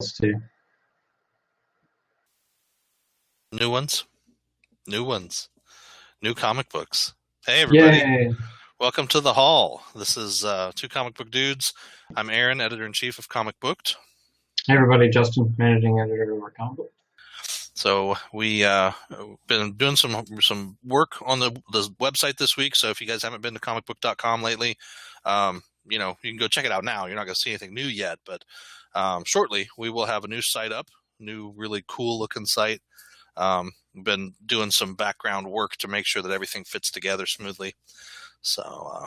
too. New ones, new ones, new comic books. Hey, everybody. Yay. Welcome to the Hall. This is Two Comic Book Dudes. I'm Aaron, editor-in-chief of Comic Booked. Hey everybody, Justin, managing editor of our comic book. So we been doing some work on the website this week. So if you guys haven't been to comicbook.com lately, you can go check it out now. You're not going to see anything new yet, but shortly we will have a new site up, new really cool looking site. Been doing some background work to make sure that everything fits together smoothly. So,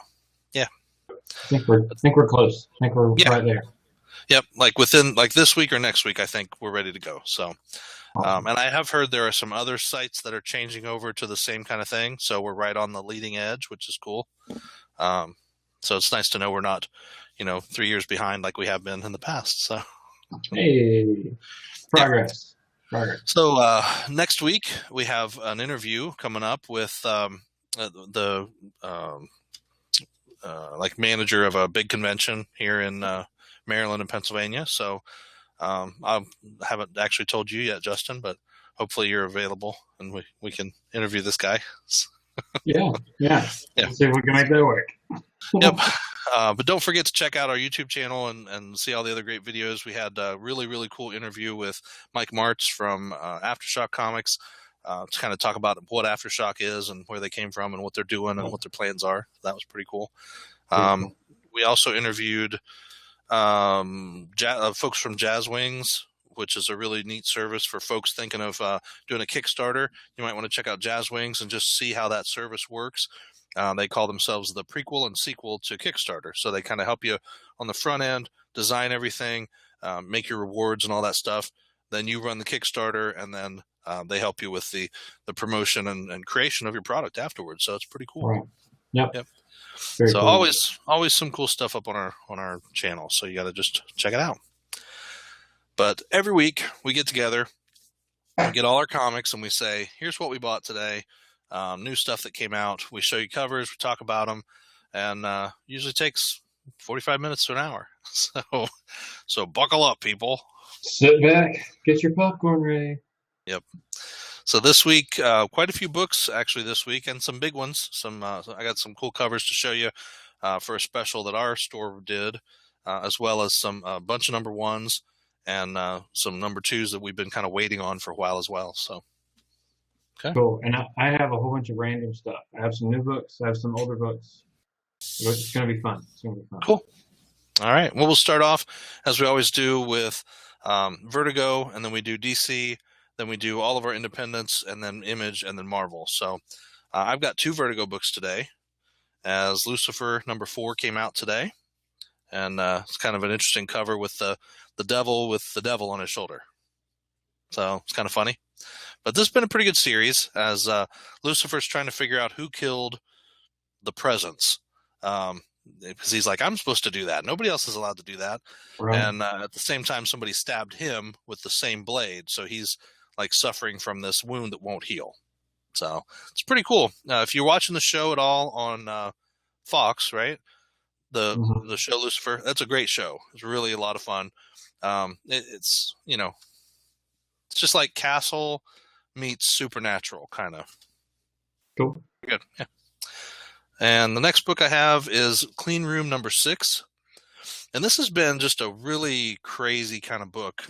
yeah. I think we're close. I think we're right there. Yep. Like within this week or next week, I think we're ready to go. So, Awesome. and I have heard there are some other sites that are changing over to the same kind of thing. So we're right on the leading edge, which is cool. So it's nice to know we're not, 3 years behind like we have been in the past. So, hey, progress. Yeah. Progress. So next week we have an interview coming up with the manager of a big convention here in Maryland and Pennsylvania. So I haven't actually told you yet, Justin, but hopefully you're available and we can interview this guy. Yeah. Let's see if we can make that work. Yep. But don't forget to check out our YouTube channel and see all the other great videos. We had a really, really cool interview with Mike Martz from Aftershock Comics to kind of talk about what Aftershock is and where they came from and what they're doing and what their plans are. That was pretty cool. We also interviewed folks from Jazz Wings, which is a really neat service for folks thinking of doing a Kickstarter. You might want to check out Jazz Wings and just see how that service works. They call themselves the prequel and sequel to Kickstarter. So they kind of help you on the front end, design everything, make your rewards and all that stuff. Then you run the Kickstarter, and then they help you with the promotion and creation of your product afterwards. So it's pretty cool. Right. Yep. So cool. always some cool stuff up on our channel. So you got to just check it out. But every week we get together, we get all our comics, and we say, here's what we bought today. New stuff that came out. We show you covers, we talk about them, and usually takes 45 minutes to an hour. So buckle up, people. Sit back, get your popcorn ready. Yep. So this week, quite a few books actually this week, and some big ones. I got some cool covers to show you for a special that our store did, as well as some bunch of number ones and some number twos that we've been kind of waiting on for a while as well. So. Okay. Cool. And I have a whole bunch of random stuff. I have some new books. I have some older books. It's going to be fun. Cool. All right. Well, we'll start off, as we always do, with Vertigo, and then we do DC, then we do all of our independents, and then Image, and then Marvel. So I've got 2 Vertigo books today, as Lucifer #4 came out today. And it's kind of an interesting cover with the devil on his shoulder. So it's kind of funny. But this has been a pretty good series, as Lucifer's trying to figure out who killed the presence. Because he's like, I'm supposed to do that. Nobody else is allowed to do that. Right. And at the same time, somebody stabbed him with the same blade. So he's like suffering from this wound that won't heal. So it's pretty cool. If you're watching the show at all on Fox, right? The show Lucifer, that's a great show. It's really a lot of fun. It's just like Castle meets Supernatural, kind of. Cool. Good. Yeah. And the next book I have is Clean Room #6. And this has been just a really crazy kind of book.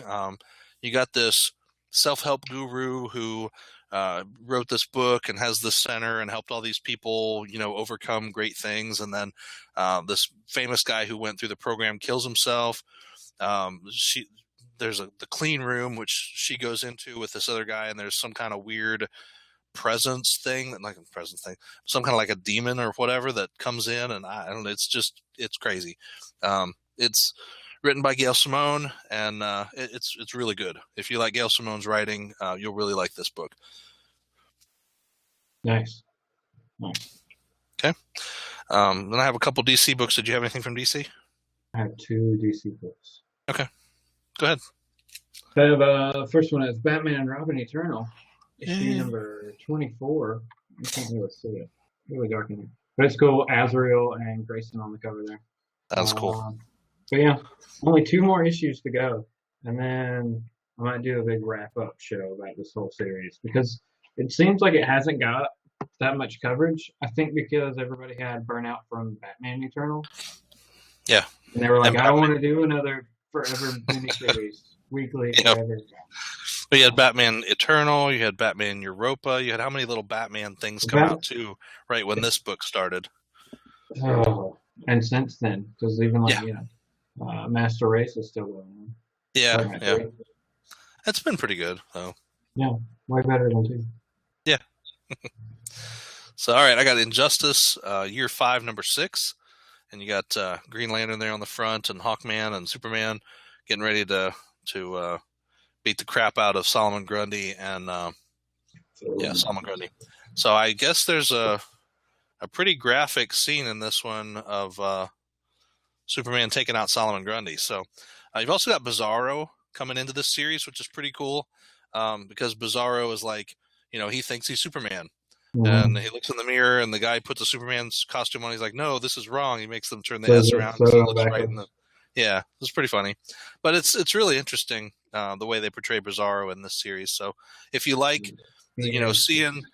You got this self-help guru who wrote this book and has this center and helped all these people, overcome great things. And then this famous guy who went through the program kills himself. There's the clean room, which she goes into with this other guy, and there's some kind of weird presence thing, some kind of like a demon or whatever that comes in, and I don't know, it's crazy. It's written by Gail Simone, and it's really good. If you like Gail Simone's writing, you'll really like this book. Nice. Okay. Then I have a couple DC books. Did you have anything from DC? I have 2 DC books. Okay. Go ahead. I have first one is Batman and Robin Eternal, issue number 24. I can't really see it. Really dark in here. But it's cool. Azrael and Grayson on the cover there. That was cool. But yeah, only 2 more issues to go. and then I might do a big wrap up show about this whole series because it seems like it hasn't got that much coverage. I think because everybody had burnout from Batman Eternal, Yeah. and they were like, And I don't want to do another forever miniseries weekly you know, forever. you had Batman Eternal, you had Batman Europa, you had how many little Batman things come out too, right when this book started? Oh, and since then, because even like Yeah. Master Race is still going on. Yeah, Batman yeah. 3. It's been pretty good, though. Yeah, way better than 2. Yeah. So, all right, I got Injustice, Year 5, Number 6, and you got Green Lantern there on the front, and Hawkman and Superman getting ready to beat the crap out of Solomon Grundy and Solomon Grundy. So I guess there's a pretty graphic scene in this one of Superman taking out Solomon Grundy. So you've also got Bizarro coming into this series, which is pretty cool because Bizarro is like, he thinks he's Superman. And he looks in the mirror, and the guy puts a Superman's costume on. He's like, "No, this is wrong." He makes them turn the S around. So it looks right in the... Yeah, it's pretty funny, but it's really interesting the way they portray Bizarro in this series. So if you like, seeing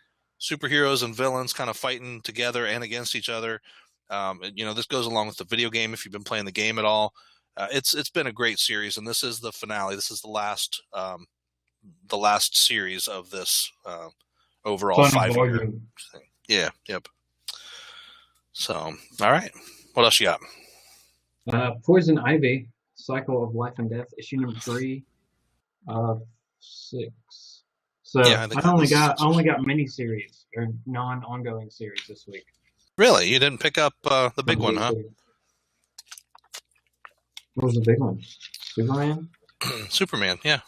superheroes and villains kind of fighting together and against each other, this goes along with the video game. If you've been playing the game at all, it's been a great series, and this is the finale. This is the last series of this. Overall 5-year thing. Yeah, yep. So, all right. What else you got? Poison Ivy, Cycle of Life and Death, issue number 3 of 6. So yeah, I only got miniseries or non-ongoing series this week. Really? You didn't pick up the big one, huh? What was the big one? Superman? Superman, yeah.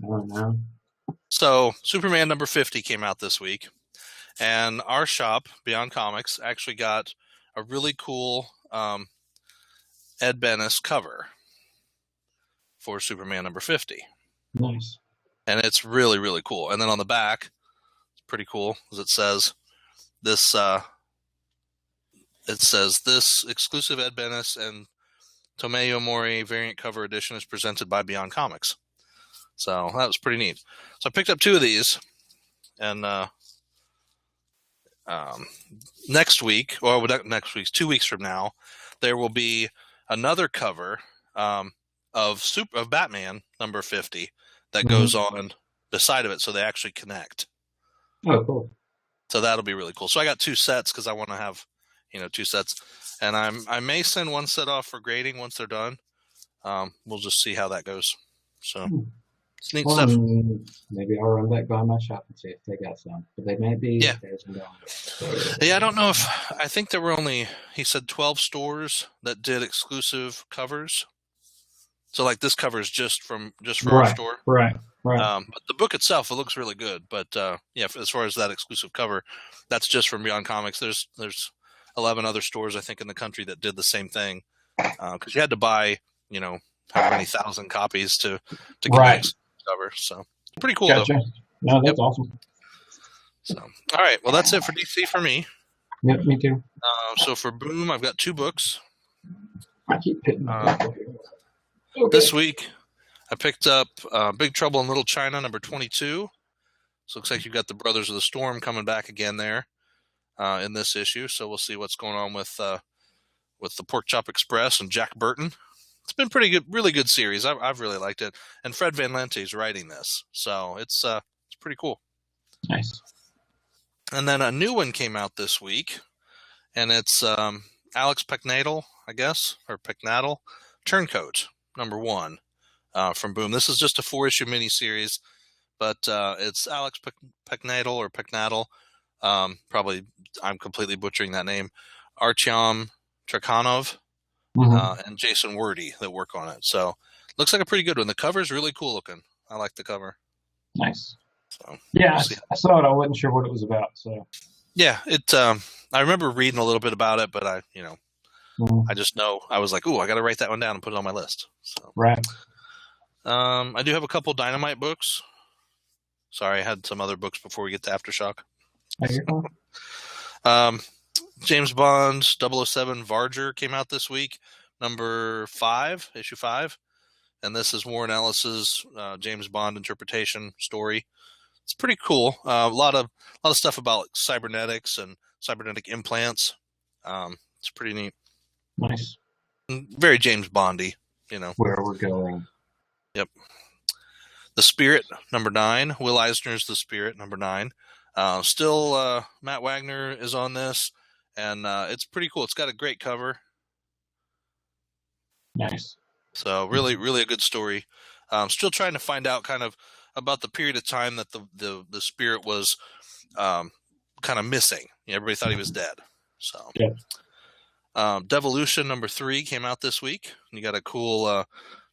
I don't know. So, Superman number 50 came out this week, and our shop, Beyond Comics, actually got a really cool Ed Benes cover for Superman number 50. Nice. And it's really, really cool. And then on the back, it's pretty cool, as it says this exclusive Ed Benes and Tomeu Mori variant cover edition is presented by Beyond Comics. So that was pretty neat. So I picked up 2 of these, and next week, or next week's 2 weeks from now, there will be another cover of Batman number 50 that goes on beside of it, so they actually connect. Oh, cool. So that'll be really cool. So I got 2 sets because I want to have 2 sets, and I may send 1 set off for grading once they're done. We'll just see how that goes. So. It's neat stuff. Maybe I'll run back by my shop and see if they got some. But they may be. Yeah. Yeah, I don't know if... I think there were only, he said 12 stores that did exclusive covers. So, like, this cover is just for our store. Right. But the book itself, it looks really good. But, yeah, as far as that exclusive cover, that's just from Beyond Comics. There's 11 other stores, I think, in the country that did the same thing. Because you had to buy, how many thousand copies to get the cover. So pretty cool. Gotcha. No, that's awesome. So all right, well that's it for DC for me. Yep, me too. So for Boom, I've got 2 books. I keep hitting. This week I picked up Big Trouble in Little China number 22. So it looks like you've got the Brothers of the Storm coming back again there in this issue. So we'll see what's going on with the Pork Chop Express and Jack Burton. It's been pretty good, really good series. I've really liked it, and Fred Van Lente is writing this, so it's pretty cool. Nice. And then a new one came out this week, and it's Alex Pecknadel, I guess, or Pecknadel, Turncoat number 1 from Boom. This is just a 4-issue miniseries, but it's Alex Pecknadel or Pecknadel. Probably I'm completely butchering that name. Artyom Trakhanov. And Jason Wordy that work on it. So looks like a pretty good one. The cover is really cool looking. I like the cover. Nice. So, yeah, I saw it. I wasn't sure what it was about. So yeah, it. I remember reading a little bit about it, but I just know I was like, ooh, I got to write that one down and put it on my list. So right. I do have a couple Dynamite books. Sorry, I had some other books before we get to Aftershock. James Bond 007 Varger came out this week, number 5, issue 5. and this is Warren Ellis's James Bond interpretation story. It's pretty cool. A lot of stuff about cybernetics and cybernetic implants. It's pretty neat. Nice. Very James Bondy, Where we're going. Yep. The Spirit, number 9. Will Eisner's The Spirit, number 9. Still, Matt Wagner is on this, and it's pretty cool. It's got a great cover. Nice. So really, really a good story. Still trying to find out kind of about the period of time that the Spirit was kind of missing. Everybody thought he was dead. So, yeah. Devolution number 3 came out this week. You got a cool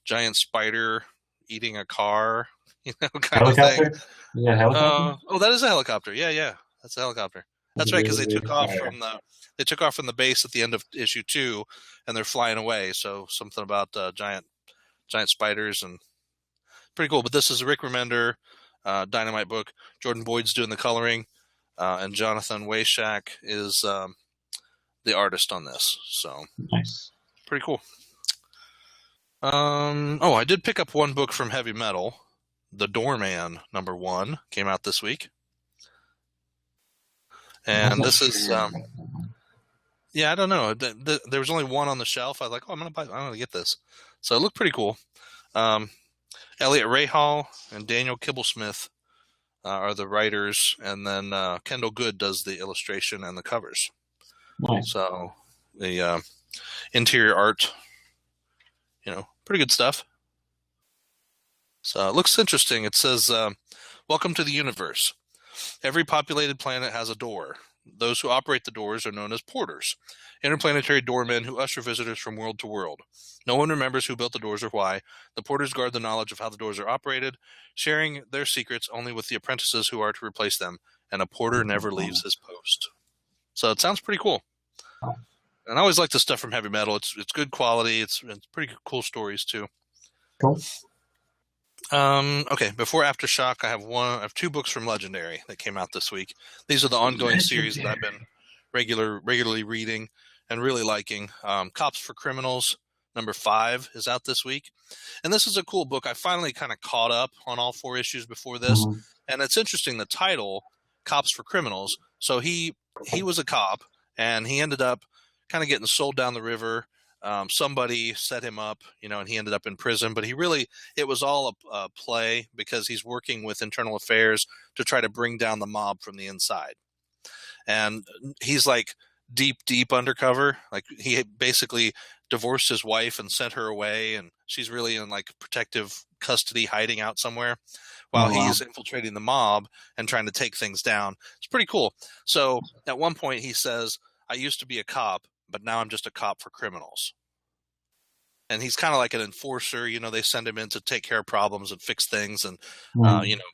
giant spider eating a car, kind helicopter? of thing. Yeah, helicopter. That is a helicopter. Yeah, that's a helicopter. That's right, because they took off from the base at the end of issue 2, and they're flying away. So something about giant spiders, and pretty cool. But this is a Rick Remender Dynamite book. Jordan Boyd's doing the coloring, and Jonathan Weishak is the artist on this. So nice, pretty cool. I did pick up one book from Heavy Metal. The Doorman number 1 came out this week. And this is, I don't know. There was only one on the shelf. I was like, I'm going to get this. So it looked pretty cool. Elliot Rahal and Daniel Kibblesmith are the writers, and then Kendall Good does the illustration and the covers. Nice. So the interior art, pretty good stuff. So it looks interesting. It says, welcome to the universe. Every populated planet has a door. Those who operate the doors are known as porters, interplanetary doormen who usher visitors from world to world. No one remembers who built the doors or why. The porters guard the knowledge of how the doors are operated, sharing their secrets only with the apprentices who are to replace them, and a porter never leaves his post. So it sounds pretty cool. And I always like the stuff from Heavy Metal. It's good quality. It's pretty cool stories too. Cool. Okay, before Aftershock, I have 2 books from Legendary that came out this week. These are the ongoing series that I've been regularly reading and really liking. Cops for Criminals, number 5 is out this week. And this is a cool book. I finally kind of caught up on all 4 issues before this. Mm-hmm. And it's interesting, the title, Cops for Criminals. So he was a cop, and he ended up kind of getting sold down the river. Somebody set him up, and he ended up in prison. But it was all a play, because he's working with Internal Affairs to try to bring down the mob from the inside. And he's like deep undercover. Like, he basically divorced his wife and sent her away, and she's really in like protective custody, hiding out somewhere while he's infiltrating the mob and trying to take things down. It's pretty cool. So at one point he says, I used to be a cop, but now I'm just a cop for criminals. And he's kind of like an enforcer. They send him in to take care of problems and fix things and,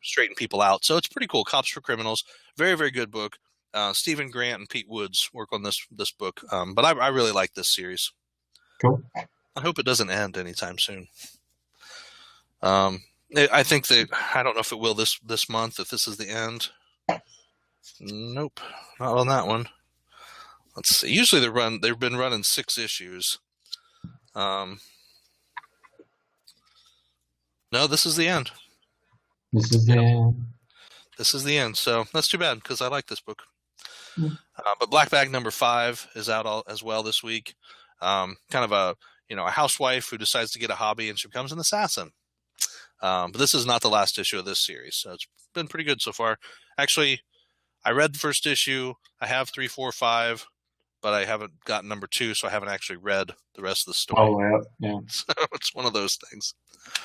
straighten people out. So it's pretty cool. Cops for Criminals. Very, very good book. Stephen Grant and Pete Woods work on this book. But I really like this series. Cool. I hope it doesn't end anytime soon. I think I don't know if it will this month, if this is the end. Nope. Not on that one. Let's see. Usually they've been running 6 issues. No, this is the end. This is the end. This is the end. So that's too bad, because I like this book. But Black Bag number 5 is out as well this week. Kind of a housewife who decides to get a hobby, and she becomes an assassin. But this is not the last issue of this series, so it's been pretty good so far. Actually, I read the first issue. I have 3, 4, 5, but I haven't gotten number 2, so I haven't actually read the rest of the story. Oh, yeah. So it's one of those things.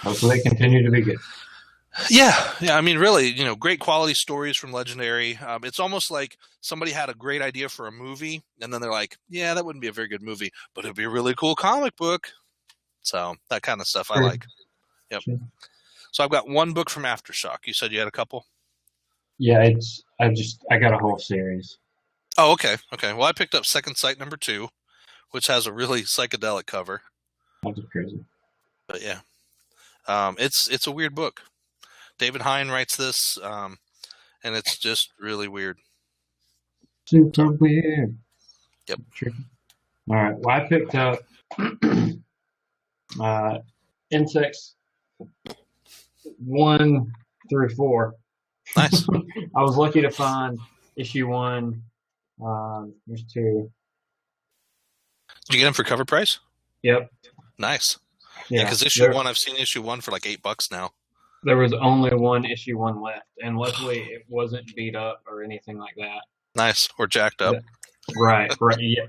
Hopefully they continue to be good. Yeah. I mean, really, great quality stories from Legendary. It's almost like somebody had a great idea for a movie, and then they're like, yeah, that wouldn't be a very good movie, but it'd be a really cool comic book. So that kind of stuff I like. Yep. Sure. So I've got one book from Aftershock. You said you had a couple? Yeah, I got a whole series. Oh, okay. Well, I picked up Second Sight number 2, which has a really psychedelic cover. That's crazy. But yeah, it's a weird book. David Hine writes this, and it's just really weird. Super weird. Yep. All right. Well, I picked up Insects 1 through 4. Nice. I was lucky to find issue 1. There's 2. Did you get them for cover price? Yep. Nice. Yeah, because issue 1, I've seen issue 1 for like $8 now. There was only one issue 1 left, and luckily it wasn't beat up or anything like that. Nice, or jacked up. Right. Yeah.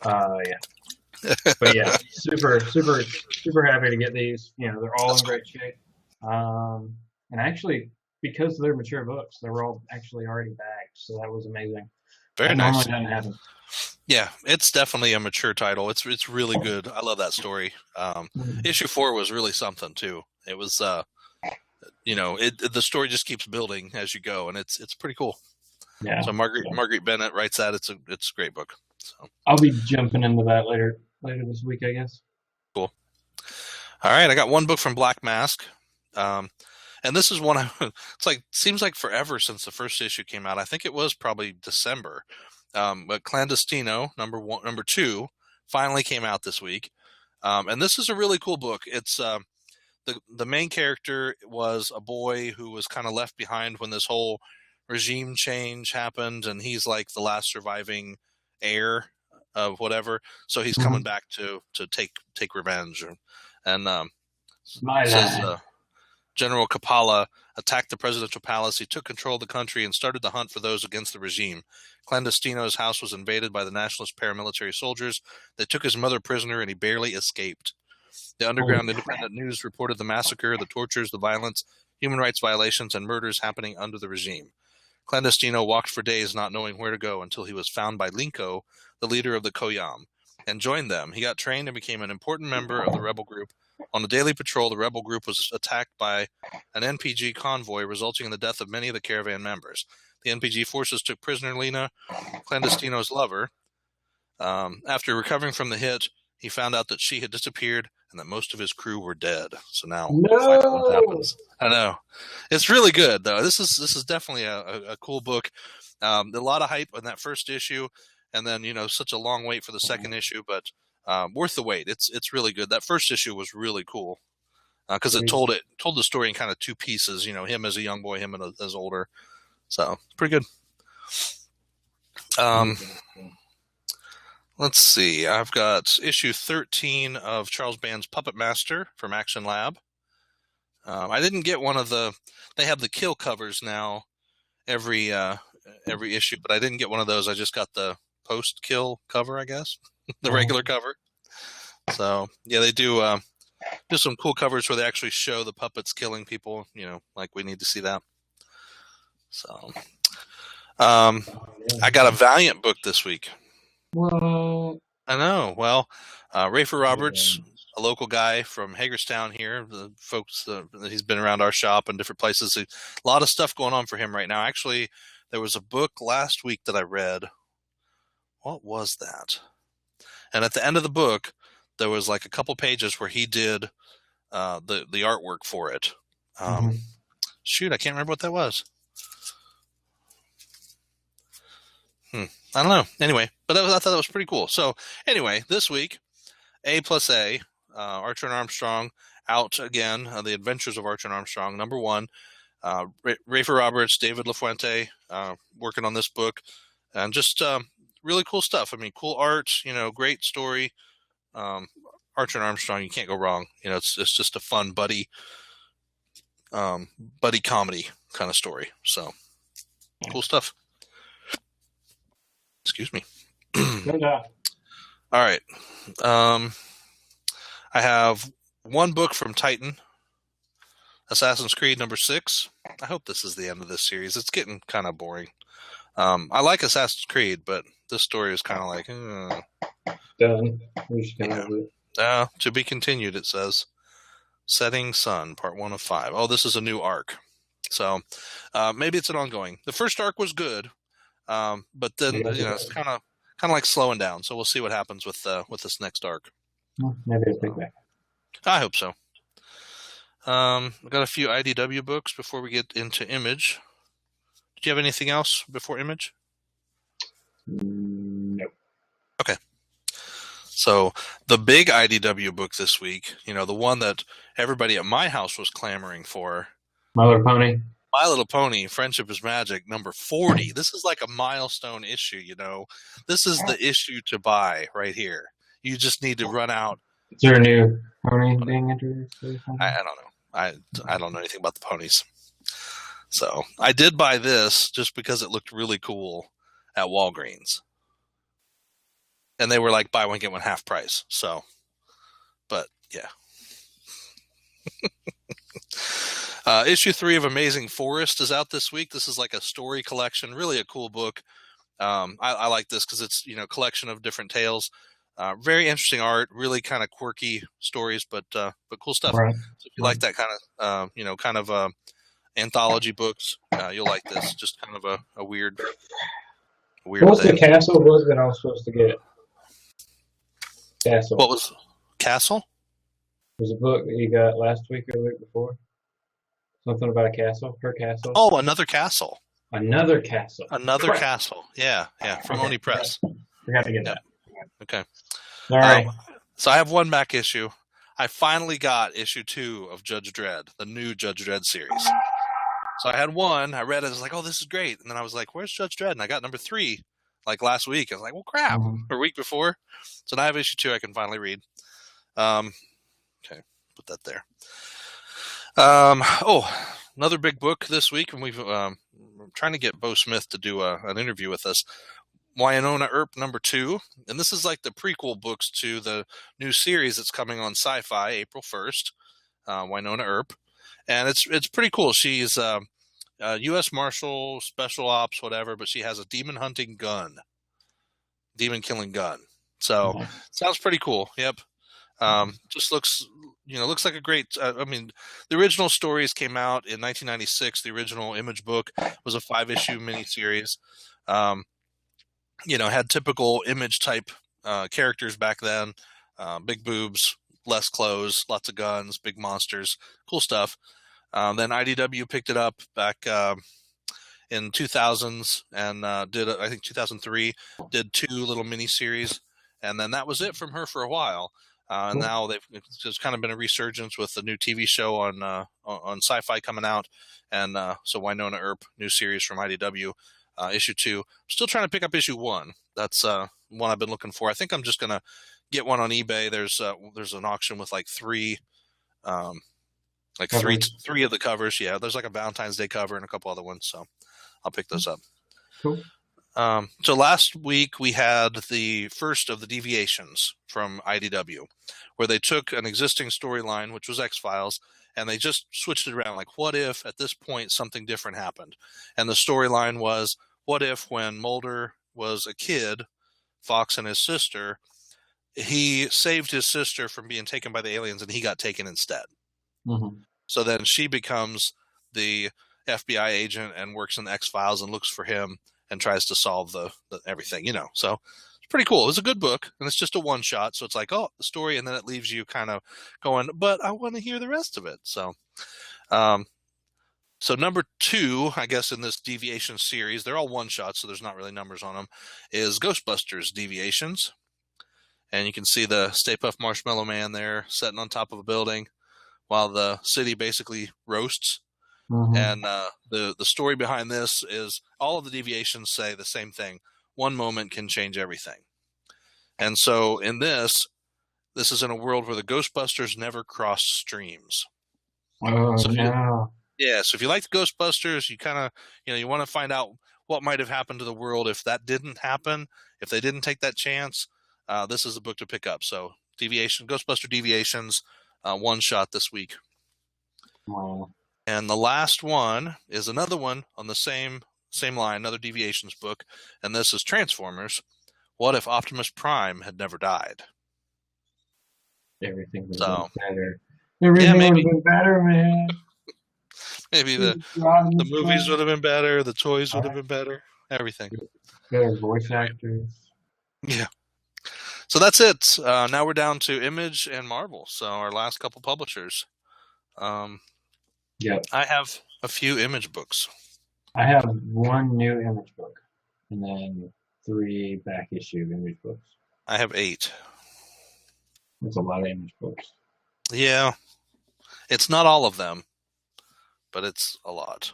Yeah. But yeah, super happy to get these. You know, they're all in great shape. And actually, because they're mature books, they were all actually already bagged, so that was amazing. Very nice. Normally doesn't happen. Yeah, it's definitely a mature title. It's really good. I love that story. Issue 4 was really something too. It was, the story just keeps building as you go, and it's pretty cool. Yeah. So Marguerite Bennett writes that. It's a great book. So I'll be jumping into that later this week, I guess. Cool. All right, I got one book from Black Mask. And this is one seems like forever since the first issue came out. I think it was probably December. But Clandestino, number 2, finally came out this week. And this is a really cool book. It's the main character was a boy who was kind of left behind when this whole regime change happened, and he's like the last surviving heir of whatever. So he's coming back to take revenge. And General Kapala attacked the presidential palace. He took control of the country and started the hunt for those against the regime. Clandestino's house was invaded by the nationalist paramilitary soldiers. They took his mother prisoner, and he barely escaped. The underground independent news reported the massacre, the tortures, the violence, human rights violations, and murders happening under the regime. Clandestino walked for days not knowing where to go until he was found by Linko, the leader of the Koyam, and joined them. He got trained and became an important member of the rebel group. On a daily patrol, the rebel group was attacked by an NPG convoy, resulting in the death of many of the caravan members. The NPG forces took prisoner Lena, Clandestino's lover. After recovering from the hit, he found out that she had disappeared and that most of his crew were dead. So now what happens. I know. It's really good, though. This is definitely a cool book. A lot of hype on that first issue, and then such a long wait for the second issue, but worth the wait. It's really good. That first issue was really cool because it told the story in kind of 2 pieces. Him as a young boy, him as older. So pretty good. Let's see. I've got issue 13 of Charles Band's Puppet Master from Action Lab. I didn't get one of they have the kill covers now every issue, but I didn't get one of those. I just got the post-kill cover, I guess, the regular cover. So yeah, they do some cool covers where they actually show the puppets killing people. Like we need to see that. So I got a Valiant book this week. Well, I know. Well, Rafer Roberts, a local guy from Hagerstown here, the folks, he's been around our shop and different places. A lot of stuff going on for him right now. Actually, there was a book last week that I read. What was that? And at the end of the book, there was like a couple pages where he did the artwork for it. Shoot, I can't remember what that was. I don't know. Anyway, but I thought that was pretty cool. So anyway, this week, A+A, Archer and Armstrong, out again, The Adventures of Archer and Armstrong, number 1. Rafer Roberts, David LaFuente, working on this book, and just really cool stuff. I mean, cool art, great story. Archer and Armstrong, you can't go wrong. It's just a fun buddy comedy kind of story. So cool stuff. Excuse me. All right. I have one book from Titan, Assassin's Creed number 6. I hope this is the end of this series. It's getting kind of boring. I like Assassin's Creed, but this story is kind of like done. To be continued, it says. Setting Sun, part 1 of 5. Oh, this is a new arc. So maybe it's an ongoing. The first arc was good. But then it's kind of like slowing down. So we'll see what happens with this next arc. Maybe I'll take that. I hope so. I've got a few IDW books before we get into Image. Did you have anything else before Image? No. Okay. So the big IDW book this week, the one that everybody at my house was clamoring for. My Little Pony. My Little Pony, Friendship is Magic, number 40. This is like a milestone issue, you know. This is the issue to buy right here. You just need to run out. Is there a new pony being introduced? I don't know. I don't know anything about the ponies. So I did buy this just because it looked really cool at Walgreens. And they were like buy one, get one half price. So, but yeah. Issue 3 of Amazing Forest is out this week. This is like a story collection, really a cool book. I like this because it's, you know, collection of different tales. Very interesting art, really kind of quirky stories, but cool stuff. Right. So if you like that kind of anthology books, you'll like this. Just kind of a weird What's thing. the Castle book that I was supposed to get? Castle. What was Castle? There's a book that you got last week or the week before. Something about a castle. Her castle. Oh, Another Castle. Another Castle. Another Castle. Yeah, from Oni Press. Forgot to get that. Okay. All right. So I have one back issue. I finally got issue 2 of Judge Dredd, the new Judge Dredd series. So I had one. I read it. I was like, oh, this is great. And then I was like, where's Judge Dredd? And I got number 3 like last week. I was like, well, crap. Or week before. So now I have issue 2 I can finally read. Okay. Put that there. Another big book this week. And we're trying to get Bo Smith to do an interview with us. Wynonna Earp number 2. And this is like the prequel books to the new series that's coming on Sci-Fi April 1st. Wynonna Earp. And it's pretty cool. She's U.S. Marshal, Special Ops, whatever, but she has a demon hunting gun. Demon killing gun. So sounds pretty cool. Yep. Just looks like a great, the original stories came out in 1996. The original Image book was a 5-issue miniseries. Had typical Image type characters back then. Big boobs, less clothes, lots of guns, big monsters, cool stuff. Then IDW picked it up back in 2000s and did, I think 2003, did 2 little miniseries. And then that was it from her for a while. Now there's kind of been a resurgence with the new TV show on Sci-Fi coming out. And so Wynonna Earp, new series from IDW, issue 2. Still trying to pick up issue 1. That's one I've been looking for. I think I'm just going to get one on eBay. There's an auction with like 3 three of the covers. Yeah, there's like a Valentine's Day cover and a couple other ones. So I'll pick those up. Cool. So last week we had the first of the deviations from IDW, where they took an existing storyline, which was X-Files, and they just switched it around. Like, what if at this point something different happened? And the storyline was, what if when Mulder was a kid, Fox and his sister, he saved his sister from being taken by the aliens and he got taken instead. Mm-hmm. So then she becomes the FBI agent and works in the X-Files and looks for him and tries to solve the everything, So it's pretty cool. It's a good book, and it's just a one-shot. So it's like, oh, the story, and then it leaves you kind of going, but I want to hear the rest of it. So number 2, I guess, in this Deviation series, they're all one-shots, so there's not really numbers on them, is Ghostbusters Deviations. And you can see the Stay Puft Marshmallow Man there sitting on top of a building while the city basically roasts. Mm-hmm. And the story behind this is all of the deviations say the same thing. One moment can change everything. And so in this is in a world where the Ghostbusters never cross streams. Oh, so no. So if you like the Ghostbusters, you kind of, you want to find out what might have happened to the world if that didn't happen, if they didn't take that chance. This is the book to pick up. So Ghostbuster Deviations, one shot this week. Wow. And the last one is another one on the same line, another Deviations book, and this is Transformers. What if Optimus Prime had never died? Everything would have been better. Everything would have been better, man. Maybe the movies would have been better, the toys would have been better, everything. Better voice actors. Yeah. So that's it. Now we're down to Image and Marvel, so our last couple publishers. Yep. I have a few Image books. I have 1 new Image book, and then 3 back issue Image books. I have 8. That's a lot of Image books. Yeah. It's not all of them, but it's a lot.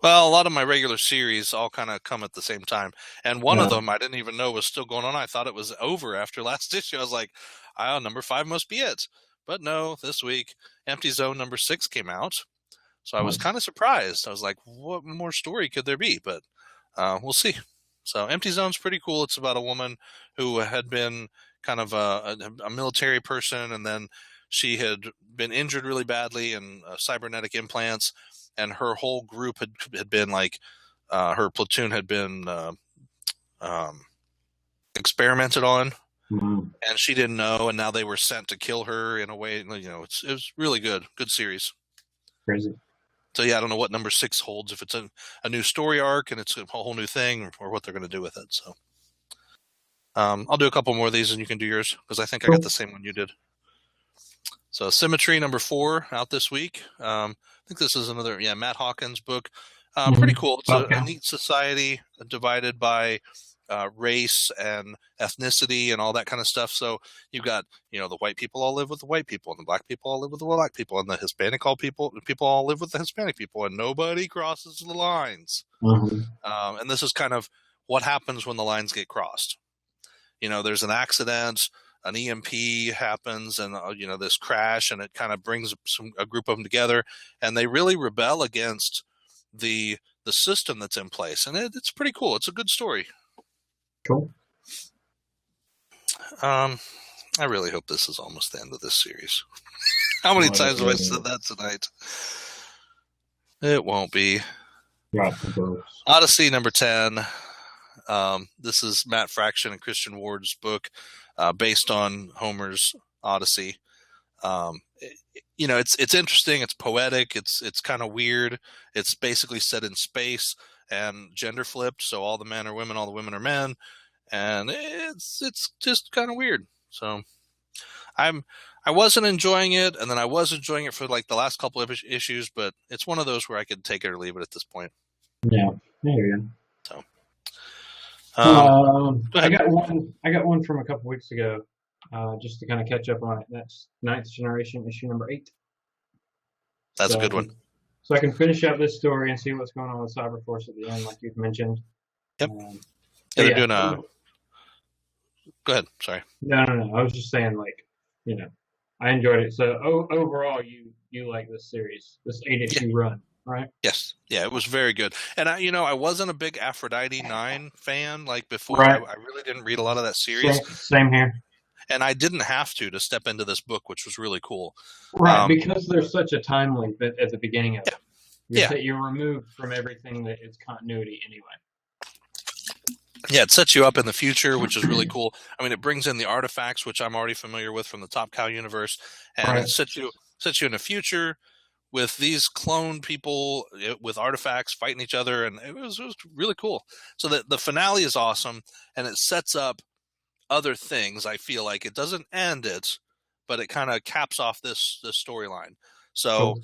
Well, a lot of my regular series all kind of come at the same time. And one of them I didn't even know was still going on. I thought it was over after last issue. I was like, number 5 must be it. But no, this week, Empty Zone number 6 came out. So I was kind of surprised. I was like, what more story could there be? But we'll see. So Empty Zone's pretty cool. It's about a woman who had been kind of a military person, and then she had been injured really badly in cybernetic implants, and her whole group had been like, her platoon had been experimented on, and she didn't know, and now they were sent to kill her in a way. It was really good series. Crazy. So yeah, I don't know what number 6 holds, if it's a new story arc and it's a whole new thing, or what they're going to do with it. So I'll do a couple more of these and you can do yours, because I think I got the same one you did. So Symmetry number 4 out this week. I think this is another Matt Hawkins book. Pretty cool. It's a neat society divided by race and ethnicity and all that kind of stuff. So you've got, the white people all live with the white people, and the black people all live with the black people, and the Hispanic people all live with the Hispanic people, and nobody crosses the lines. And this is kind of what happens when the lines get crossed. There's an accident, an EMP happens, and this crash, and it kind of brings a group of them together, and they really rebel against the system that's in place, and it's pretty cool. It's a good story. Cool. I really hope this is almost the end of this series. How many times have I said that tonight? It won't be. Odyssey number 10. This is Matt Fraction and Christian Ward's book, based on Homer's Odyssey. It's interesting. It's poetic. It's kind of weird. It's basically set in space and gender flipped, so all the men are women, all the women are men, and it's just kind of weird. So I wasn't enjoying it, and then I was enjoying it for like the last couple of issues, but it's one of those where I could take it or leave it at this point. Yeah, there you go. So I got one from a couple weeks ago, just to kind of catch up on it. That's Ninth Generation, issue number 8. That's a good one. So I can finish out this story and see what's going on with Cyberforce at the end, like you've mentioned. Yep. They're doing a... Go ahead. Sorry. No. I was just saying, I enjoyed it. So overall, you like this series, this 8-issue run, right? Yes. Yeah, it was very good. And I wasn't a big Aphrodite 9 fan like before. Right. I really didn't read a lot of that series. Same here. And I didn't have to step into this book, which was really cool. Right, because there's such a time leap at the beginning of it. You're removed from everything that is continuity anyway. Yeah, it sets you up in the future, which is really cool. I mean, it brings in the artifacts, which I'm already familiar with from the Top Cow universe, and it sets you in the future with these cloned people with artifacts fighting each other, and it was really cool. So the finale is awesome, and it sets up other things. I feel like it doesn't end it, but it kind of caps off this storyline. So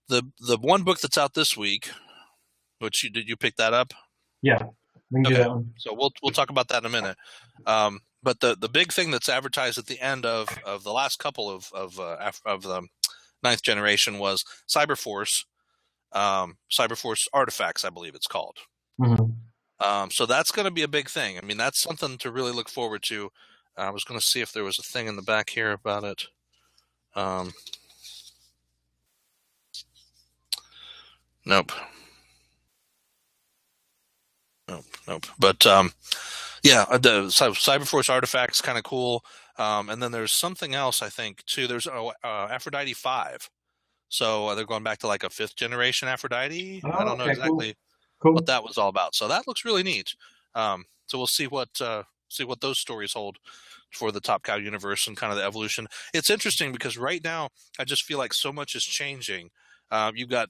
the one book that's out this week, which did you pick that up? Yeah. Okay. So we'll talk about that in a minute. But the big thing that's advertised at the end of the last couple of the Ninth Generation was Cyberforce, Cyberforce Artifacts, I believe it's called. So that's going to be a big thing. I mean, that's something to really look forward to. I was going to see if there was a thing in the back here about it. Nope. But the Cyberforce Artifacts kind of cool. And then there's something else, I think, too. There's Aphrodite 5. So they're going back to like a 5th generation Aphrodite. I don't know exactly what that was all about. So that looks really neat. So we'll see what those stories hold for the Top Cow universe and kind of the evolution. It's interesting because right now I just feel like so much is changing. You've got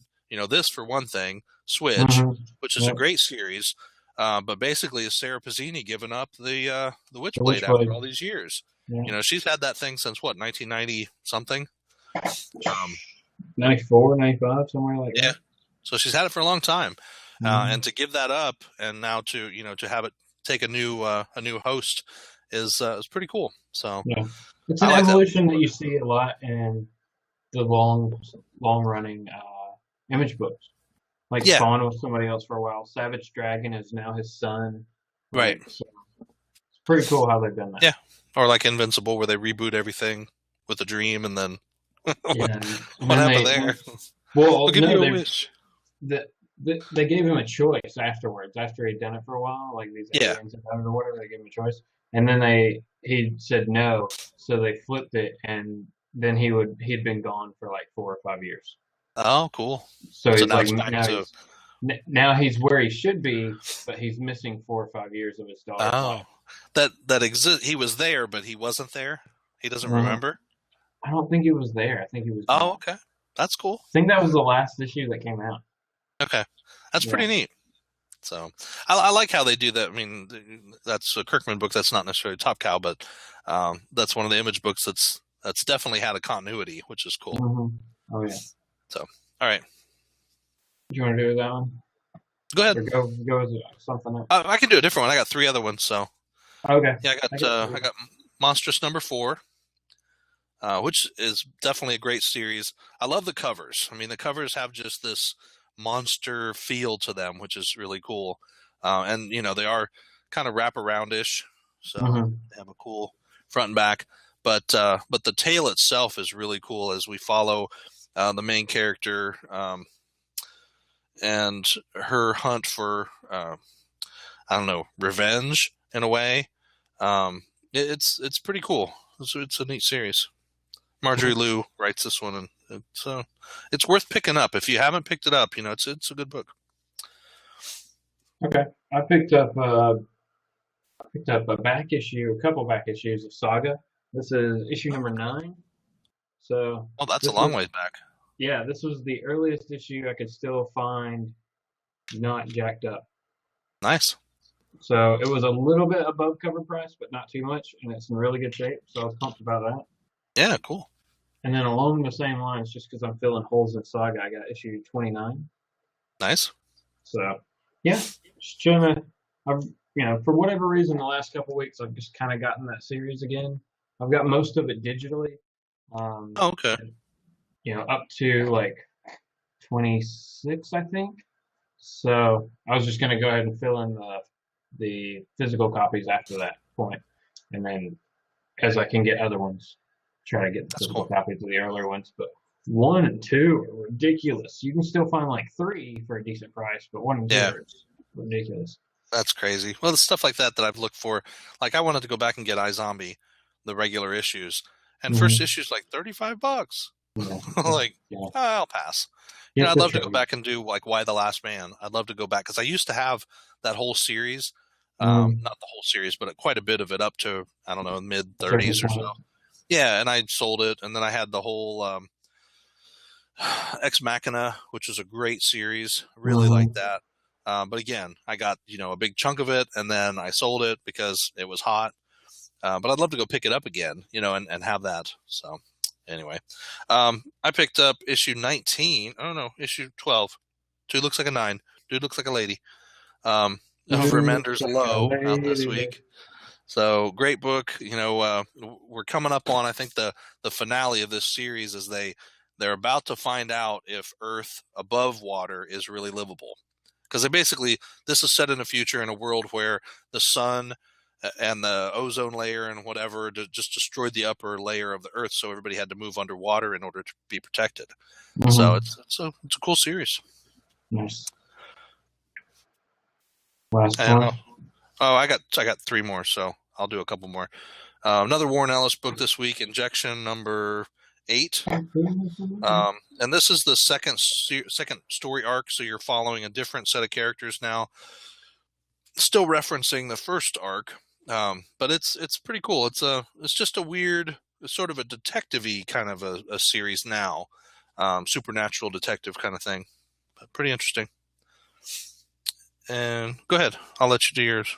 this for one thing, Switch, which is a great series, but basically is Sarah Pazzini giving up the Witchblade after all these years. Yeah. She's had that thing since what, 1990 something. 94, 95, somewhere like that. Yeah. So she's had it for a long time. And to give that up and now to have it take a new host is pretty cool. So it's an evolution that you see a lot in the long running Image books. Like Yeah, Spawn was somebody else for a while. Savage Dragon is now his son. right. Like, so it's pretty cool how they've done that. Yeah, or like Invincible, where they reboot everything with a dream, and then what, Yeah, and what then happened there? well, I'll give no, you a wish. they gave him a choice afterwards. After he'd done it for a while, like these Yeah. aliens had done it or whatever, they gave him a choice, and then he said no, so they flipped it, and then he'd been gone for like 4 or 5 years. Oh, cool. So So he's now like it's back to. now he's where he should be, but he's missing 4 or 5 years of his daughter's Oh, life. that exist. He was there, but he wasn't there. He doesn't remember. I don't think he was there. I think he was Oh, gone. okay, that's cool. I think that was the last issue that came out. Okay, that's Yeah. pretty neat. So I like how they do that. I mean, that's a Kirkman book. That's not necessarily Top Cow, but that's one of the Image books that's definitely had a continuity, which is cool. Mm-hmm. Oh yeah. So, all right, Do you want to do that one? go ahead. Or go with something else. I can do a different one. I got 3 other ones. So Okay. yeah, I got Monstrous #4, which is definitely a great series. I love the covers. I mean, the covers have just this monster feel to them, which is really cool. And they are kind of wraparound-ish, so they have a cool front and back. But the tale itself is really cool as we follow the main character and her hunt for revenge in a way. It's pretty cool. It's a neat series. Marjorie Liu writes this one, and it's worth picking up. If you haven't picked it up, it's a good book. Okay, I picked up a couple back issues of Saga. This is issue number 9. So that's a long ways back. Yeah, this was the earliest issue I could still find not jacked up. Nice. So it was a little bit above cover price, but not too much, and it's in really good shape. So I was pumped about that. Yeah, cool. And then along the same lines, just because I'm filling holes in Saga, I got issue 29. Nice. So yeah, just trying to, for whatever reason, the last couple weeks I've just kind of gotten that series again. I've got most of it digitally. Okay. Up to like 26, I think. So I was just gonna go ahead and fill in the physical copies after that point, and then as I can get other ones, try to get the physical copies of the earlier ones. But 1 and 2 are ridiculous. You can still find like 3 for a decent price, but 1 and 2 are ridiculous. That's crazy. Well, the stuff like that I've looked for, like I wanted to go back and get iZombie, the regular issues, and first issue's like $35. Yeah. I'll pass. I'd love to go back and do like Y the Last Man. I'd love to go back because I used to have that whole series, not the whole series, but quite a bit of it up to mid 30s or so. Yeah, and I sold it, and then I had the whole Ex Machina, which was a great series. Really liked that. But again, I got a big chunk of it, and then I sold it because it was hot. But I'd love to go pick it up again, and have that. So anyway, I picked up issue 19. Oh no, issue 12. Dude looks like a 9. Dude looks like a lady. Vermender's Low out this week. So great book. We're coming up on, I think, the finale of this series is they're about to find out if Earth above water is really livable. Because this is set in the future in a world where the sun and the ozone layer and whatever just destroyed the upper layer of the Earth, so everybody had to move underwater in order to be protected. So it's a cool series. Nice. Last one. I got 3 more, so I'll do a couple more. Another Warren Ellis book this week, Injection number 8. And this is the second story arc, so you're following a different set of characters now. Still referencing the first arc, but it's pretty cool. It's just a weird, sort of a detective-y kind of a series now, supernatural detective kind of thing. But pretty interesting. And go ahead, I'll let you do yours.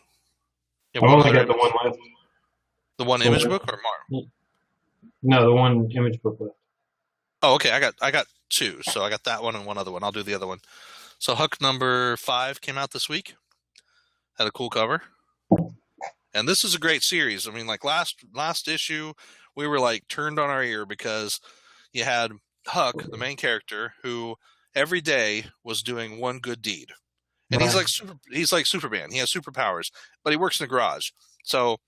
I've only got the one left. The one Image book or more? No, the one Image book left. Oh, okay. I got 2, so I got that one and one other one. I'll do the other one. So Huck number 5 came out this week. Had a cool cover. And this is a great series. I mean, like last issue, we were like turned on our ear because you had Huck, the main character, who every day was doing one good deed. And Right. he's like Superman. He has superpowers, but he works in a garage. So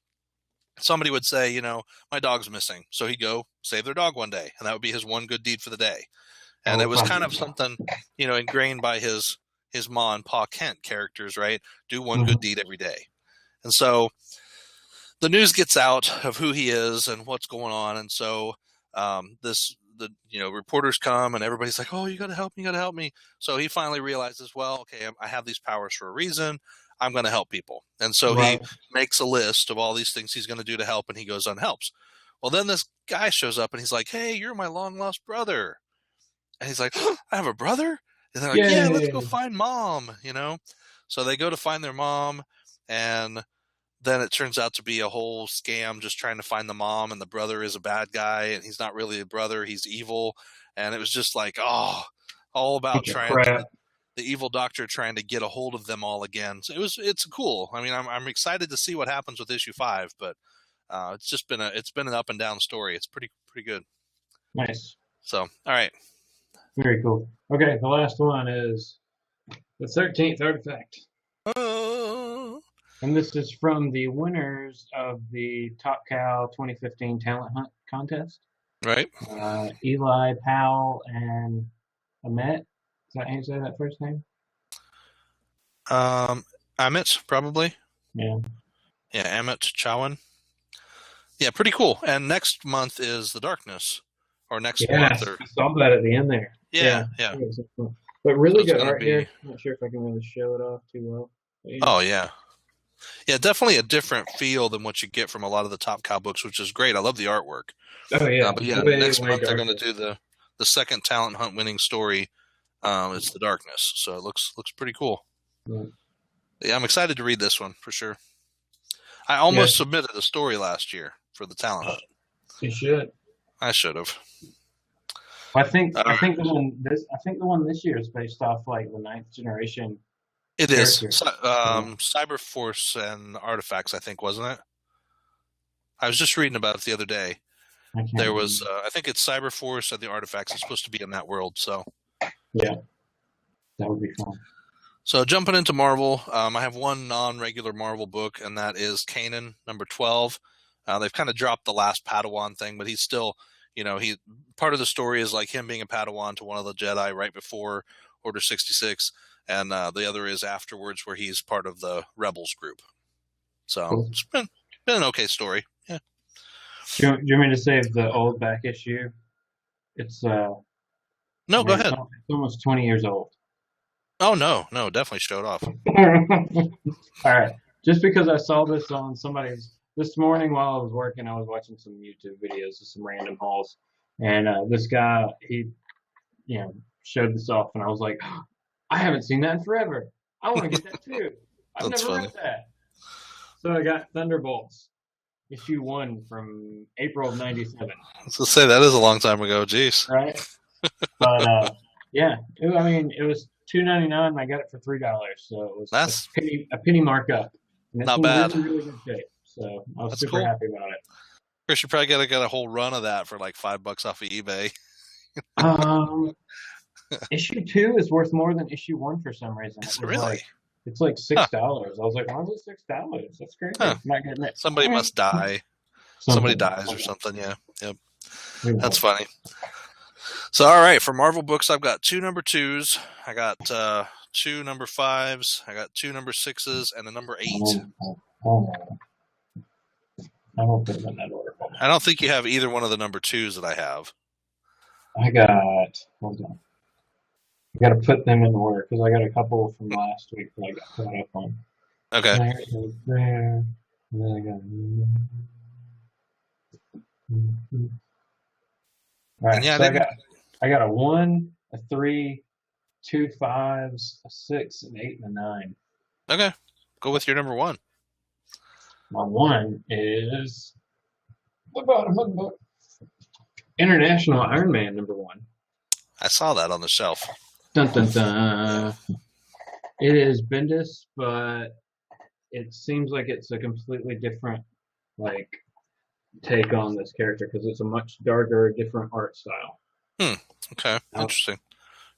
somebody would say, you know, my dog's missing. So he'd go save their dog one day, and that would be his one good deed for the day. And it was kind of something, you know, ingrained by his Ma and Pa Kent characters, right? Do one good deed every day. And so the news gets out of who he is and what's going on. And so reporters come and everybody's like, oh, you got to help me, you got to help me. So he finally realizes, well, okay, I have these powers for a reason. I'm going to help people. And so he makes a list of all these things he's going to do to help, and he goes and helps. Well, then this guy shows up and he's like, hey, you're my long lost brother. And he's like, oh, I have a brother? And they're like, yeah, let's go find mom, you know? So they go to find their mom, and then it turns out to be a whole scam just trying to find the mom, and the brother is a bad guy, and he's not really a brother, he's evil. And it was just like, all about the evil doctor trying to get a hold of them all again. So it's cool. I mean, I'm excited to see what happens with issue 5, but it's been an up and down story. It's pretty good. Nice. So, all right. Very cool. Okay, the last one is the 13th Artifact. And this is from the winners of the Top Cow 2015 Talent Hunt contest. Right. Eli Powell and Amit. Is that how you say that first name? Amit, probably. Yeah. Yeah, Amit Chowan. Yeah, pretty cool. And next month is The Darkness. Or next month. I saw that at the end there. Yeah. But really good art here. I'm not sure if I can really show it off too well. Oh, yeah. Yeah, definitely a different feel than what you get from a lot of the Top Cow books, which is great. I love the artwork. Oh, yeah. But yeah, next month they're going to do the second Talent Hunt winning story. It's The Darkness. So it looks pretty cool. Yeah, I'm excited to read this one for sure. I almost submitted a story last year for the Talent Hunt. You should. I should have. I think the one this year is based off like the 9th generation. It is. Cyberforce and Artifacts, I think, wasn't it? I was just reading about it the other day. There was, I think it's Cyberforce and the Artifacts. It's supposed to be in that world, so. Yeah, that would be fun. So jumping into Marvel, I have one non-regular Marvel book, and that is Kanan, number 12. They've kind of dropped the last Padawan thing, but he's still, part of the story is like him being a Padawan to one of the Jedi right before Order 66, and the other is afterwards where he's part of the Rebels group. So It's been an okay story. Yeah. Do you want me to save the old back issue? It's no, go ahead. It's almost 20 years old. Oh no, definitely show it off. All right, just because I saw this on somebody's. This morning while I was working, I was watching some YouTube videos of some random hauls, and this guy, he, showed this off, and I was like, oh, I haven't seen that in forever. I want to get that too. I've never read that. So I got Thunderbolts, issue 1 from April of '97. Let's say that is a long time ago. Jeez. Right. But it was $2.99, and I got it for $3, so it was a penny markup. And not bad. Really, really good shape. So I was super happy about it. Chris, you probably got a whole run of that for like $5 off of eBay. Issue 2 is worth more than issue 1 for some reason. Really? It's like $6. I was like, why is it $6? That's crazy. Huh. I'm not getting it. Somebody must die. Somebody dies or something. Yeah. Yep. That's funny. So, all right, for Marvel books, I've got 2 number 2s. I got 2 number 5s. I got 2 number 6s and a number 8. I won't put them in that order. I don't think you have either one of the number 2s that I have. Hold on. I got to put them in order because I got a couple from last week that I got caught up on. Okay. There. And then I got. All right. So I got a 1, a 3, 2 5s, a 6, an 8, and a 9. Okay. Go with your number 1. My 1 is the bottom of the book. International Iron Man number 1. I saw that on the shelf. Dun dun dun. It is Bendis, but it seems like it's a completely different take on this character because it's a much darker, different art style. Okay, interesting.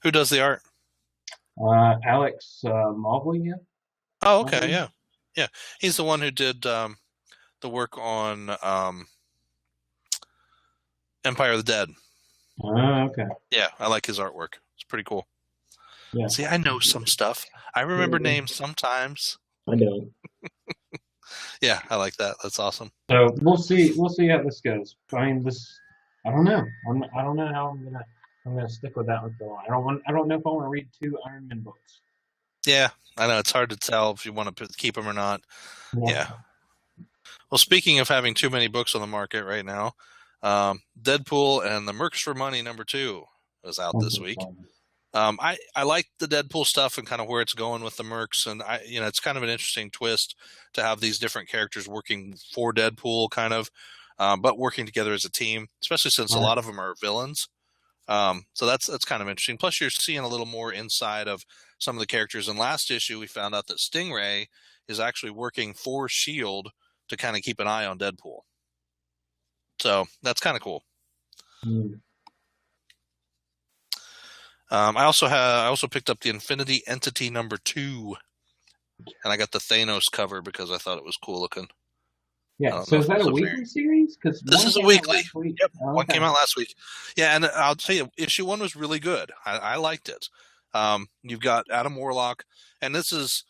Who does the art? Alex Mowgli. Oh, okay, yeah. He's the one who did the work on Empire of the Dead. Okay. Yeah, I like his artwork. It's pretty cool. Yeah. See, I know some stuff. I remember names sometimes. I don't. Yeah, I like that. That's awesome. So we'll see. We'll see how this goes. I mean, I don't know. I don't know how I'm gonna stick with that one for a while. I don't know if I want to read 2 Iron Man books. Yeah, I know it's hard to tell if you want to keep them or not. Yeah. Well, speaking of having too many books on the market right now, Deadpool and the Mercs for Money #2 is out this week. I like the Deadpool stuff and kind of where it's going with the Mercs, and it's kind of an interesting twist to have these different characters working for Deadpool, kind of, but working together as a team, especially since a lot of them are villains. So that's kind of interesting. Plus, you're seeing a little more inside of some of the characters. In last issue, we found out that Stingray is actually working for S.H.I.E.L.D. to kind of keep an eye on Deadpool. So that's kind of cool. I also picked up the Infinity Entity #2, and I got the Thanos cover because I thought it was cool looking. Yeah, so is that a weekly series? Because this is a weekly. Yep, one came out last week. Yeah, and I'll tell you, issue 1 was really good. I liked it. You've got Adam Warlock, and this is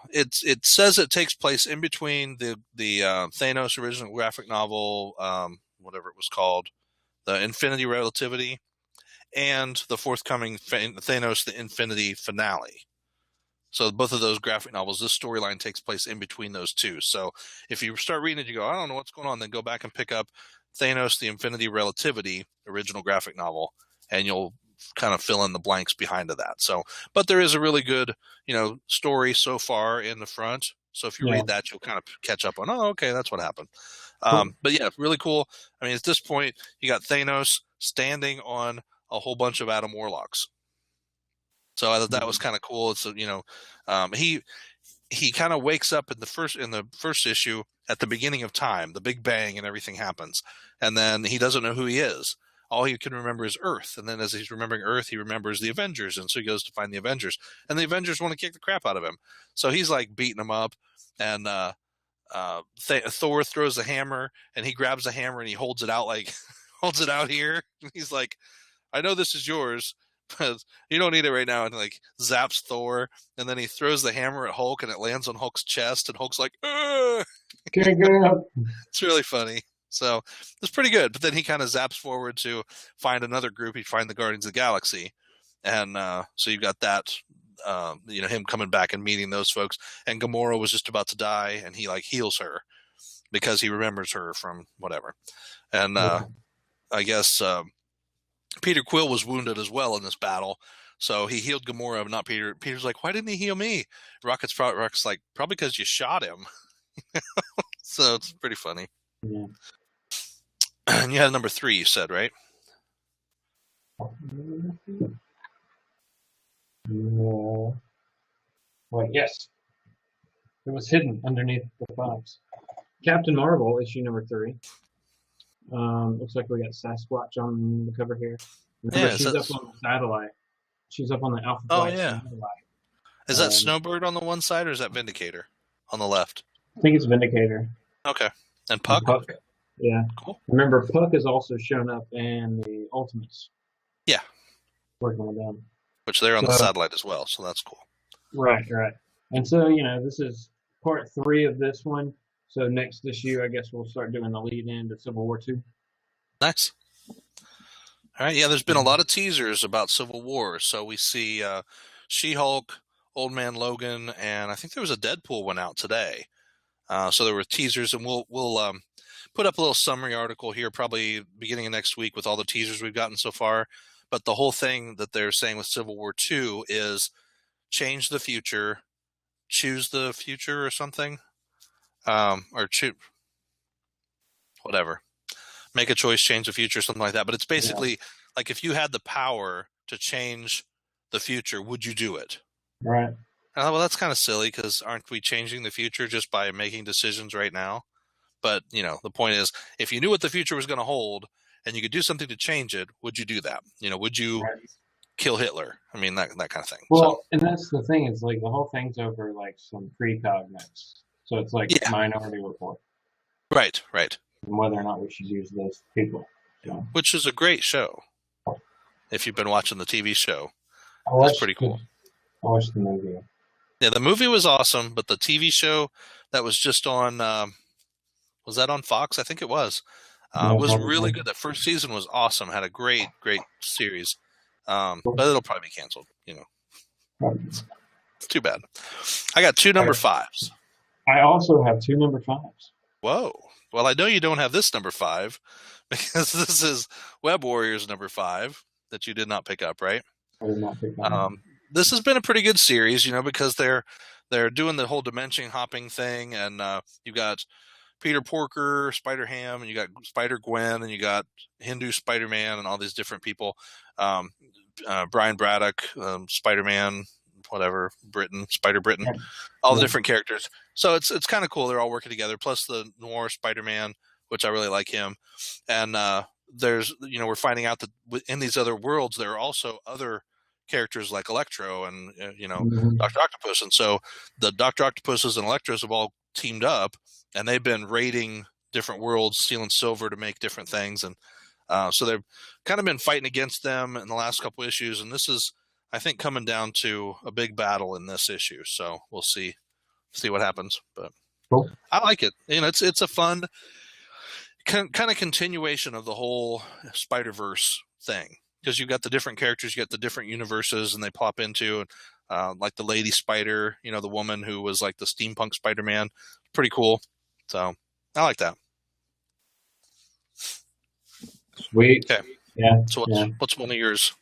it says it takes place in between the Thanos original graphic novel, whatever it was called, the Infinity Relativity, and the forthcoming Thanos the Infinity finale. So both of those graphic novels, this storyline takes place in between those two. So if you start reading it, you go, I don't know what's going on, then go back and pick up Thanos the Infinity Relativity original graphic novel, and you'll kind of fill in the blanks behind of that. So, but there is a really good, story so far in the front. So if you read that, you'll kind of catch up on, oh, okay, that's what happened. But yeah, really cool. I mean, at this point, you got Thanos standing on a whole bunch of Adam Warlocks. So I thought that was kind of cool. It's he kind of wakes up in the first issue at the beginning of time, the Big Bang, and everything happens, and then he doesn't know who he is. All he can remember is Earth, and then as he's remembering Earth, he remembers the Avengers, and so he goes to find the Avengers, and the Avengers want to kick the crap out of him. So he's like beating them up, and Thor throws a hammer, and he grabs the hammer and he holds it out holds it out here. And he's like, I know this is yours, but you don't need it right now. And like zaps Thor, and then he throws the hammer at Hulk, and it lands on Hulk's chest, and Hulk's like, ugh! Can't get up. It's really funny. So it's pretty good. But then he kind of zaps forward to find another group. He'd find the Guardians of the Galaxy. And so you've got that, him coming back and meeting those folks. And Gamora was just about to die, and he heals her because he remembers her from whatever. And I guess Peter Quill was wounded as well in this battle. So he healed Gamora, but not Peter. Peter's like, why didn't he heal me? Rocket's like, probably because you shot him. So it's pretty funny. Yeah. And you had #3, you said, right? No. Well, yes. It was hidden underneath the box. Captain Marvel, issue #3. Looks like we got Sasquatch on the cover here. Remember, she's up on the satellite. She's up on the Alpha Flight satellite. Is that Snowbird on the one side, or is that Vindicator on the left? I think it's Vindicator. Okay. And Puck? Yeah. Cool. Remember, Puck has also shown up in the Ultimates. Yeah. Working with them. Which they're on the satellite as well, so that's cool. Right. And so, this is part 3 of this one. So next issue, I guess we'll start doing the lead in to Civil War 2. Nice. All right. Yeah, there's been a lot of teasers about Civil War. So we see She-Hulk, Old Man Logan, and I think there was a Deadpool one out today. So there were teasers, and we'll put up a little summary article here probably beginning of next week with all the teasers we've gotten so far. But the whole thing that they're saying with Civil War 2 is change the future, choose the future or something. Or choose whatever. Make a choice, change the future, something like that. But it's basically like if you had the power to change the future, would you do it? Right. Well, that's kind of silly because aren't we changing the future just by making decisions right now? But, the point is, if you knew what the future was going to hold and you could do something to change it, would you do that? Would you kill Hitler? I mean, that kind of thing. Well, and that's the thing, is like the whole thing's over like some precognites. So it's like Minority Report. Right. And whether or not we should use those people. So. Which is a great show. If you've been watching the TV show, it's pretty cool. I watched the movie. Yeah, the movie was awesome, but the TV show that was just on, was that on Fox? I think it was. Was really good. The first season was awesome. Had a great series. But it'll probably be canceled. It's too bad. I got 2 number 5s. I also have 2 number 5s. Whoa. Well, I know you don't have this number 5 because this is Web Warriors number 5 that you did not pick up, right? I did not pick up. This has been a pretty good series, because they're doing the whole dimension hopping thing, and you've got Peter Porker, Spider-Ham, and you got Spider-Gwen, and you got Hindu Spider-Man, and all these different people. Brian Braddock, Spider-Man, whatever, Spider-Britain, all the different characters. So it's kind of cool. They're all working together. Plus the Noir Spider-Man, which I really like him. And there's, we're finding out that in these other worlds, there are also other characters like Electro and, Dr. Octopus. And so the Dr. Octopuses and Electros have all teamed up, and they've been raiding different worlds, stealing silver to make different things. And so they've kind of been fighting against them in the last couple issues. And this is, I think, coming down to a big battle in this issue. So we'll see what happens. But cool. I like it. It's a fun kind of continuation of the whole Spider-Verse thing, because you've got the different characters, you got the different universes, and they pop into like the Lady Spider, the woman who was like the steampunk Spider-Man. Pretty cool. So I like that. Sweet. Okay. Yeah. So what's one of yours?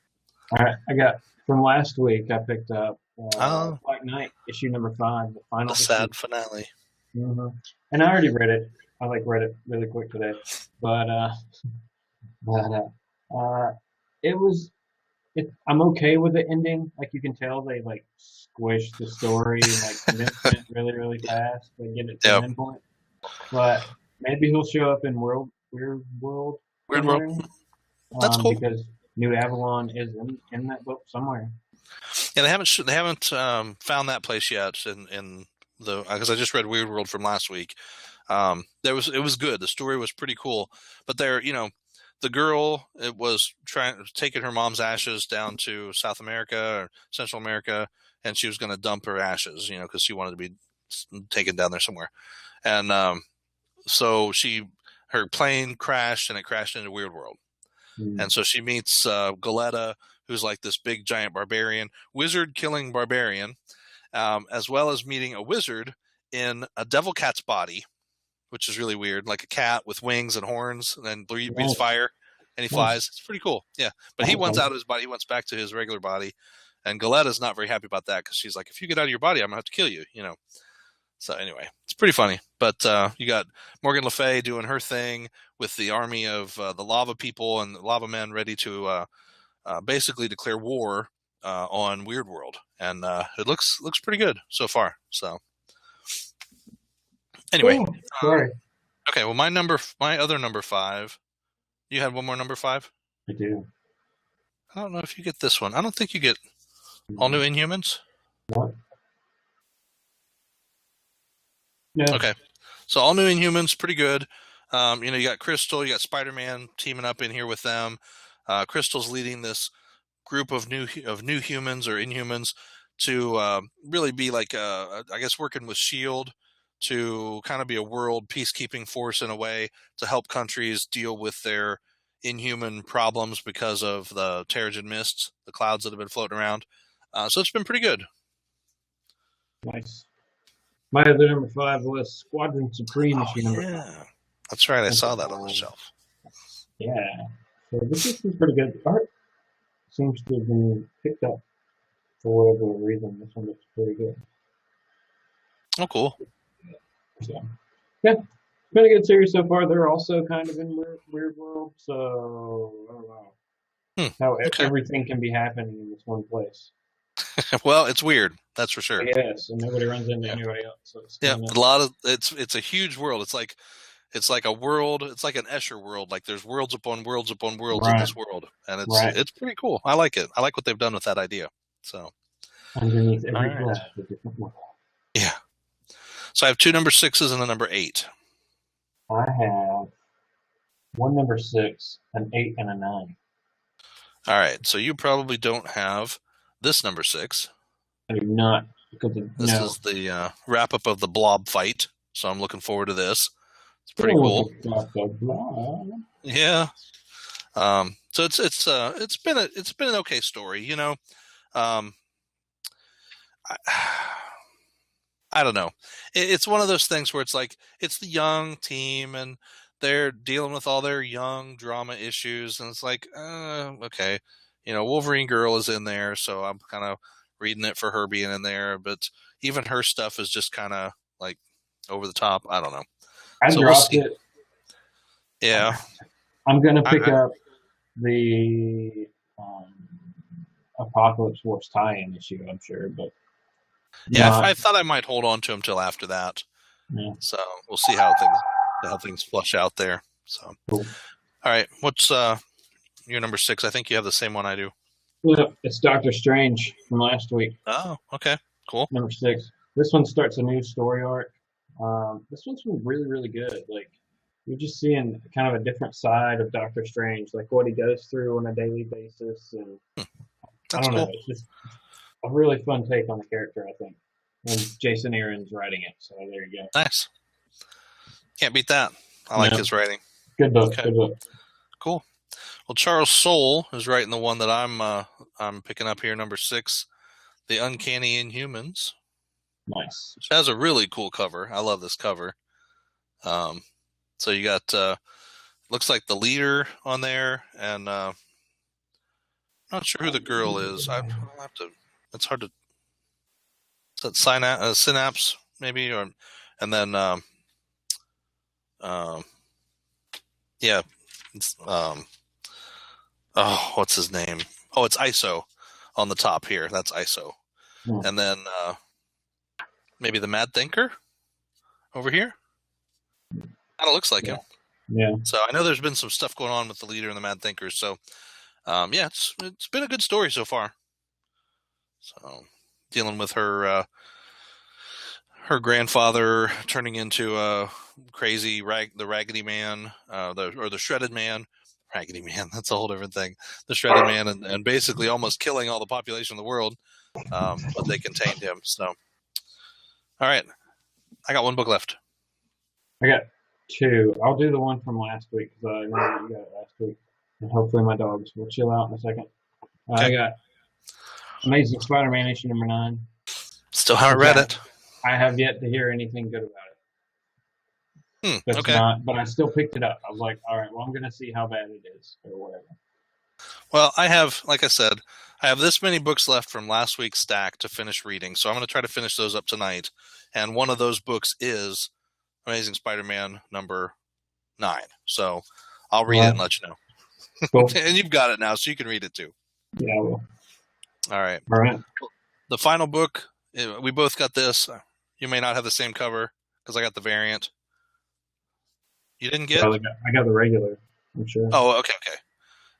All right. I got, from last week, I picked up Black Knight, issue number 5, the final. The sad finale. Mm-hmm. And I already read it. I read it really quick today, but it was. I'm okay with the ending. Like, you can tell they like squish the story and like condense it really, really fast to get it to the end point. But maybe he'll show up in Weird World. That's cool, because New Avalon is in that book somewhere. Yeah, they haven't found that place yet in the, because I just read Weird World from last week. It was good. The story was pretty cool, but the girl, it was taking her mom's ashes down to South America or Central America, and she was going to dump her ashes, because she wanted to be taken down there somewhere. And so her plane crashed, and it crashed into Weird World. Mm. And so she meets Galetta, who's like this big giant barbarian, wizard killing barbarian, as well as meeting a wizard in a devil cat's body, which is really weird, like a cat with wings and horns, and then breathes fire, and he flies. It's pretty cool. Yeah. But he wants out of his body. He wants back to his regular body. And Galetta's not very happy about that, because she's like, if you get out of your body, I'm going to have to kill you, So anyway, it's pretty funny. But you got Morgan Le Fay doing her thing with the army of the lava people and the lava men ready to basically declare war on Weird World. And it looks pretty good so far. So anyway. Oh, sorry. Okay, well, my other number 5. You had one more number 5? I do. I don't know if you get this one. I don't think you get All New Inhumans. What? No. Okay. So All New Inhumans, pretty good. You got Crystal, you got Spider-Man teaming up in here with them. Crystal's leading this group of new humans or Inhumans to really be like, I guess, working with S.H.I.E.L.D. to kind of be a world peacekeeping force in a way to help countries deal with their inhuman problems because of the Terrigen mists, the clouds that have been floating around. So it's been pretty good. Nice. My other number 5 was Squadron Supreme issue number 5. That's right. I saw that on the shelf. Yeah. So this is pretty good. Art seems to have been picked up for whatever reason. This one looks pretty good. Oh, cool. So, yeah. It's been a good series so far. They're also kind of in Weird World, so I don't know how everything can be happening in this one place. Well, it's weird, that's for sure. Yes, and nobody runs into anybody else. So it's a lot of it's a huge world. It's like it's like a world. It's like an Escher world. Like there's worlds upon worlds upon worlds Right. in this world, and Right. it's pretty cool. I like it. I like what they've done with that idea. So Underneath every All right. glass, a different world. yeah. So I have 2 number 6s and a number 8. I have one number 6, an 8, and a 9. All right. So you probably don't have this number 6. I do not, because This is the wrap up of the Blob fight. So I'm looking forward to this. It's pretty cool. Yeah. So it's been an okay story, you know. I don't know. It's one of those things where it's like it's the young team and they're dealing with all their young drama issues, and it's like, okay, you know, Wolverine Girl is in there, so I'm kind of reading it for her being in there, but even her stuff is just kind of like over the top. I don't know. I dropped it. Yeah. I'm gonna pick up the Apocalypse Wars tie-in issue, I'm sure, but yeah, I thought I might hold on to them till after that. Yeah. So we'll see how things flush out there. So, cool. All right, what's your number 6? I think you have the same one I do. Yeah, it's Doctor Strange from last week. Oh, okay, cool. Number 6. This one starts a new story arc. This one's been really, really good. Like, you're just seeing kind of a different side of Doctor Strange, like what he goes through on a daily basis, and I don't know. It's just a really fun take on the character, I think. And Jason Aaron's writing it, so there you go. Nice. Can't beat that. I like his writing. Good book. Okay. Good book. Cool. Well, Charles Soule is writing the one that I'm picking up here, number 6, The Uncanny Inhumans. Nice. Which has a really cool cover. I love this cover. So you got looks like the leader on there, and not sure who the girl is. I'll have to. It's hard to. Is that Synapse maybe, and then yeah. What's his name? Oh, it's ISO on the top here. That's ISO, and then maybe the Mad Thinker over here. Kind of looks like him. Yeah. So I know there's been some stuff going on with the leader and the Mad Thinkers. So, yeah, it's been a good story so far. So, dealing with her grandfather turning into a crazy the Raggedy Man, or the Shredded Man. Raggedy Man, that's a whole different thing. The Shredded Man, and basically almost killing all the population of the world, but they contained him. So, all right, I got one book left. I got 2. I'll do the one from last week because I know you got it last week, and hopefully my dogs will chill out in a second. Okay. I got Amazing Spider-Man issue number 9. Still haven't read it. I have yet to hear anything good about it. Okay. But I still picked it up. I was like, all right, well, I'm going to see how bad it is or whatever. Well, I have, like I said, I have this many books left from last week's stack to finish reading, so I'm going to try to finish those up tonight. And one of those books is Amazing Spider-Man number 9. So I'll read it and let you know. Cool. And you've got it now, so you can read it too. Yeah, I will. All right. All right. The final book, we both got this. You may not have the same cover because I got the variant. You didn't get it? I got the regular, I'm sure. Oh, okay.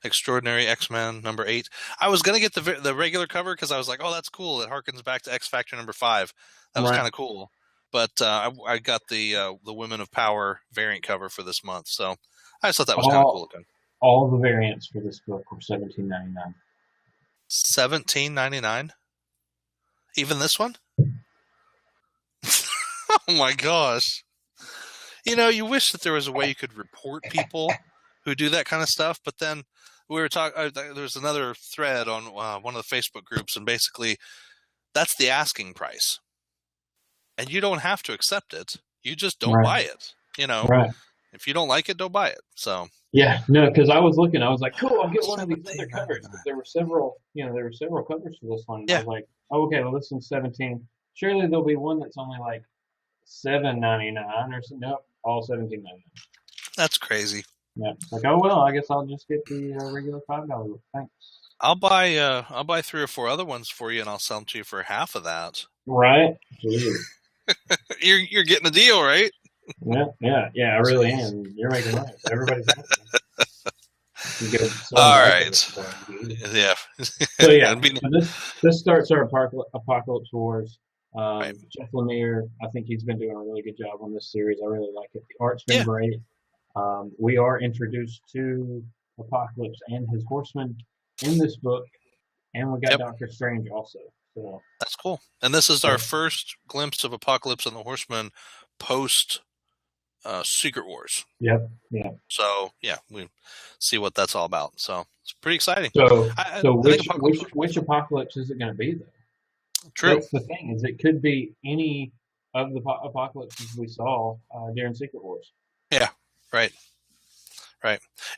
Extraordinary X-Men number 8. I was going to get the regular cover because I was like, oh, that's cool. It harkens back to X Factor number 5. That was kind of cool. But I got the Women of Power variant cover for this month. So I just thought that was kind of cool looking. All the variants for this book were $17.99. $17.99? Even this one? Oh my gosh. You know, you wish that there was a way you could report people who do that kind of stuff, but then we were talking, there's another thread on one of the Facebook groups, and basically that's the asking price. And you don't have to accept it. You just don't buy it. You know, if you don't like it, don't buy it. So yeah, no, because I was looking, I was like, cool, I'll get one of these other covers. But there were several covers for this one. Yeah. I was like, oh, okay, well, this one's 17. Surely there'll be one that's only like $7.99 or something. Nope, all $17.99. That's crazy. Yeah, like, oh well, I guess I'll just get the regular $5. Thanks. I'll buy 3 or 4 other ones for you, and I'll sell them to you for half of that. Right. You're getting a deal, right? Yeah. I really am. You're making money. So everybody's happy. All right. Yeah. So yeah, so this starts our Apocalypse Wars. Right. Jeff Lemire, I think he's been doing a really good job on this series. I really like it. The art's been great. We are introduced to Apocalypse and his horsemen in this book, and we got Doctor Strange also. So that's cool. And this is our first glimpse of Apocalypse and the Horsemen post Secret Wars. Yeah. So yeah, we see what that's all about. So it's pretty exciting. So which Apocalypse is it going to be though? True. That's the thing, is it could be any of the apocalypses we saw during Secret Wars. Yeah, right.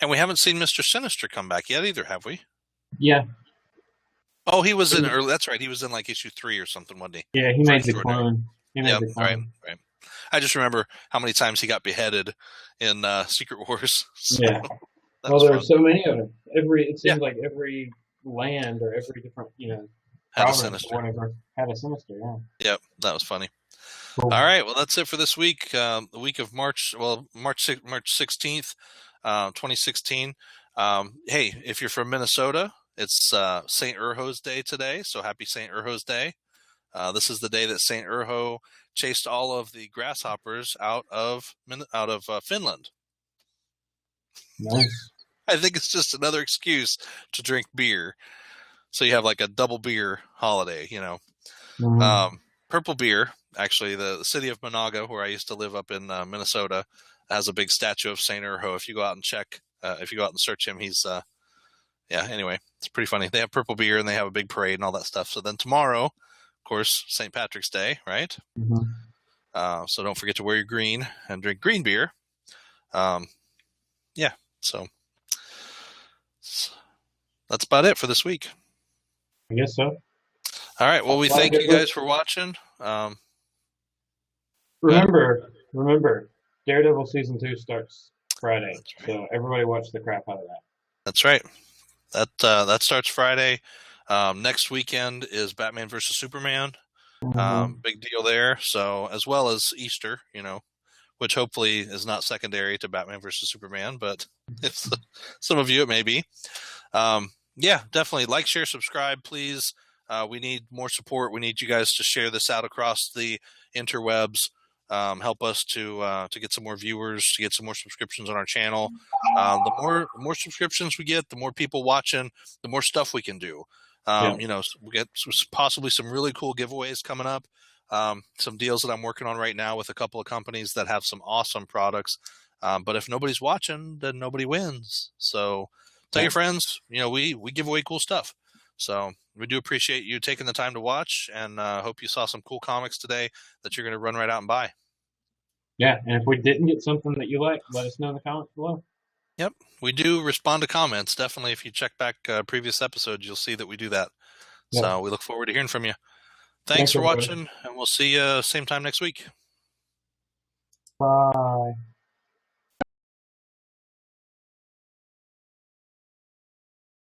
And we haven't seen Mr. Sinister come back yet either, have we? Yeah. Oh, he was in early. That's right. He was in like issue 3 or something, wasn't he? Yeah, he made the clone. Right. I just remember how many times he got beheaded in Secret Wars. So yeah. Well, there were so many of them. It seems like every land or every different, had a Sinister. Or whatever had a Sinister. Yeah. Yep, that was funny. Cool. All right, well, that's it for this week. The week of March 16th, 2016. Hey, if you're from Minnesota, it's St. Urho's Day today, so happy St. Urho's Day. This is the day that St. Urho chased all of the grasshoppers out of Finland. Nice. I think it's just another excuse to drink beer. So you have like a double beer holiday, Mm-hmm. Purple Beer, actually, the city of Monaga, where I used to live up in Minnesota, has a big statue of St. Urho. If you go out and search him, he's, anyway, it's pretty funny. They have Purple Beer and they have a big parade and all that stuff. So then tomorrow, of course, St. Patrick's Day, right? Mm-hmm. So don't forget to wear your green and drink green beer. So that's about it for this week. I guess so. All right. Well, we thank you guys for watching. Remember, Daredevil season 2 starts Friday, so everybody watch the crap out of that. That's right. That starts Friday. Next weekend is Batman versus Superman. Mm-hmm. Big deal there. So as well as Easter, which hopefully is not secondary to Batman versus Superman, but if some of you it may be. Definitely like, share, subscribe, please. We need more support. We need you guys to share this out across the interwebs. Help us to get some more viewers, to get some more subscriptions on our channel. The more subscriptions we get, the more people watching, the more stuff we can do. We get possibly some really cool giveaways coming up. Some deals that I'm working on right now with a couple of companies that have some awesome products. But if nobody's watching, then nobody wins. So tell your friends, we give away cool stuff. So we do appreciate you taking the time to watch, and hope you saw some cool comics today that you're going to run right out and buy. Yeah, and if we didn't get something that you like, let us know in the comments below. Yep, we do respond to comments. Definitely, if you check back previous episodes, you'll see that we do that. Yep. So we look forward to hearing from you. Thanks for watching, and we'll see you same time next week. Bye.